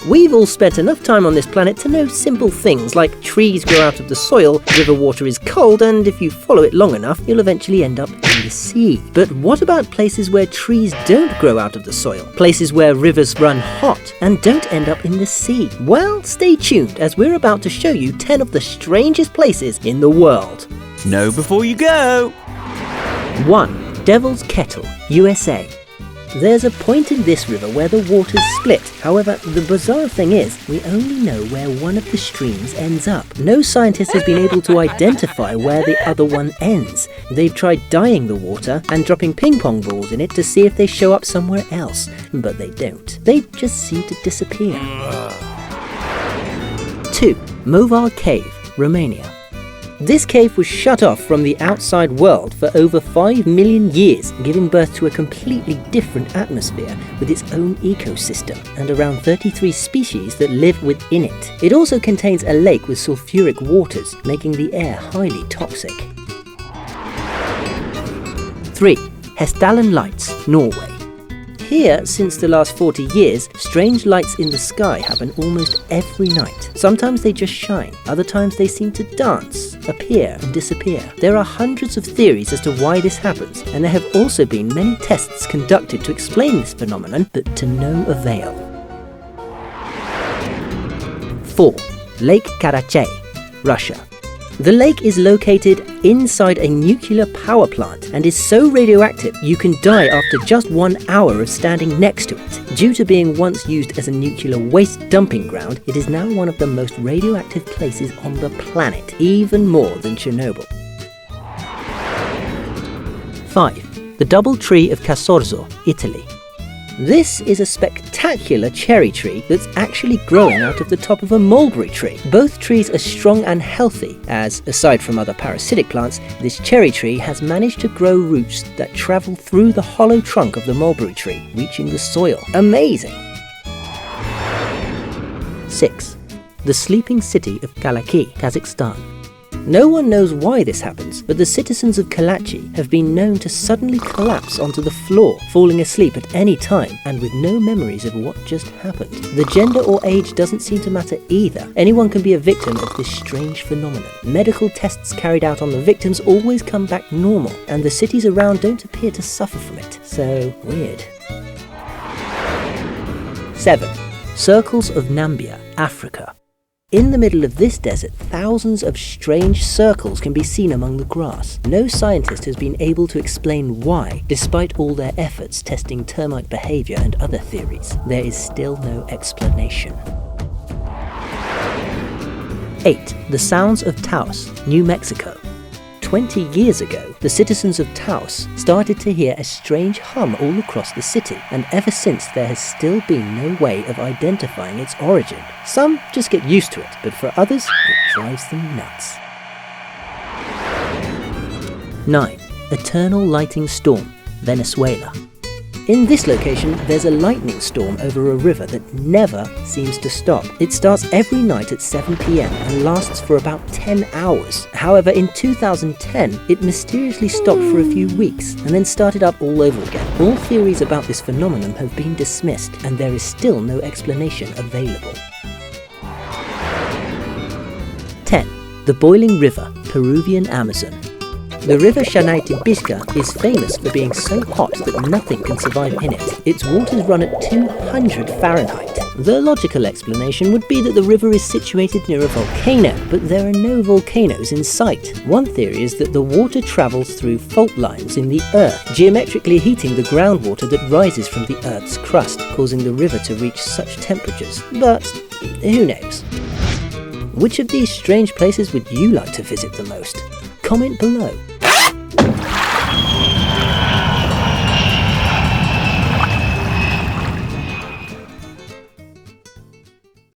We've all spent enough time on this planet to know simple things like trees grow out of the soil, river water is cold, and if you follow it long enough, you'll eventually end up in the sea. But what about places where trees don't grow out of the soil? Places where rivers run hot and don't end up in the sea? Well, stay tuned as we're about to show you 10 of the strangest places in the world. Know before you go. 1. Devil's Kettle, USA. There's a point in this river where the waters split. However, the bizarre thing is, we only know where one of the streams ends up. No scientist has been able to identify where the other one ends. They've tried dyeing the water and dropping ping pong balls in it to see if they show up somewhere else, but they don't. They just seem to disappear. 2. Movile Cave, Romania. This cave was shut off from the outside world for over 5 million years, giving birth to a completely different atmosphere with its own ecosystem and around 33 species that live within it. It also contains a lake with sulfuric waters, making the air highly toxic. 3. Hessdalen Lights, Norway. Here, since the last 40 years, strange lights in the sky happen almost every night. Sometimes they just shine, other times they seem to dance, appear and disappear. There are hundreds of theories as to why this happens, and there have also been many tests conducted to explain this phenomenon, but to no avail. 4. Lake Kalachi, Russia. The lake is located inside a nuclear power plant and is so radioactive you can die after just 1 hour of standing next to it. Due to being once used as a nuclear waste dumping ground, it is now one of the most radioactive places on the planet, even more than Chernobyl. 5. The Double Tree of Casorzo, Italy. This is a spectacular cherry tree that's actually growing out of the top of a mulberry tree. Both trees are strong and healthy, as, aside from other parasitic plants, this cherry tree has managed to grow roots that travel through the hollow trunk of the mulberry tree, reaching the soil. Amazing! 6. The Sleeping City of Kalachi, Kazakhstan. No one knows why this happens, but the citizens of Kalachi have been known to suddenly collapse onto the floor, falling asleep at any time and with no memories of what just happened. The gender or age doesn't seem to matter either. Anyone can be a victim of this strange phenomenon. Medical tests carried out on the victims always come back normal, and the cities around don't appear to suffer from it. So weird. 7. Circles of Nambia, Africa. In the middle of this desert, thousands of strange circles can be seen among the grass. No scientist has been able to explain why, despite all their efforts testing termite behavior and other theories. There is still no explanation. 8. The Sounds of Taos, New Mexico. 20 years ago, the citizens of Taos started to hear a strange hum all across the city, and ever since there has still been no way of identifying its origin. Some just get used to it, but for others, it drives them nuts. 9. Eternal Lightning Storm, Venezuela. In this location, there's a lightning storm over a river that never seems to stop. It starts every night at 7 p.m. and lasts for about 10 hours. However, in 2010, it mysteriously stopped for a few weeks and then started up all over again. All theories about this phenomenon have been dismissed, and there is still no explanation available. 10. The Boiling River, Peruvian Amazon. The river Chanaitipizca is famous for being so hot that nothing can survive in it. Its waters run at 200 Fahrenheit. The logical explanation would be that the river is situated near a volcano, but there are no volcanoes in sight. One theory is that the water travels through fault lines in the earth, geometrically heating the groundwater that rises from the earth's crust, causing the river to reach such temperatures. But who knows? Which of these strange places would you like to visit the most? Comment below.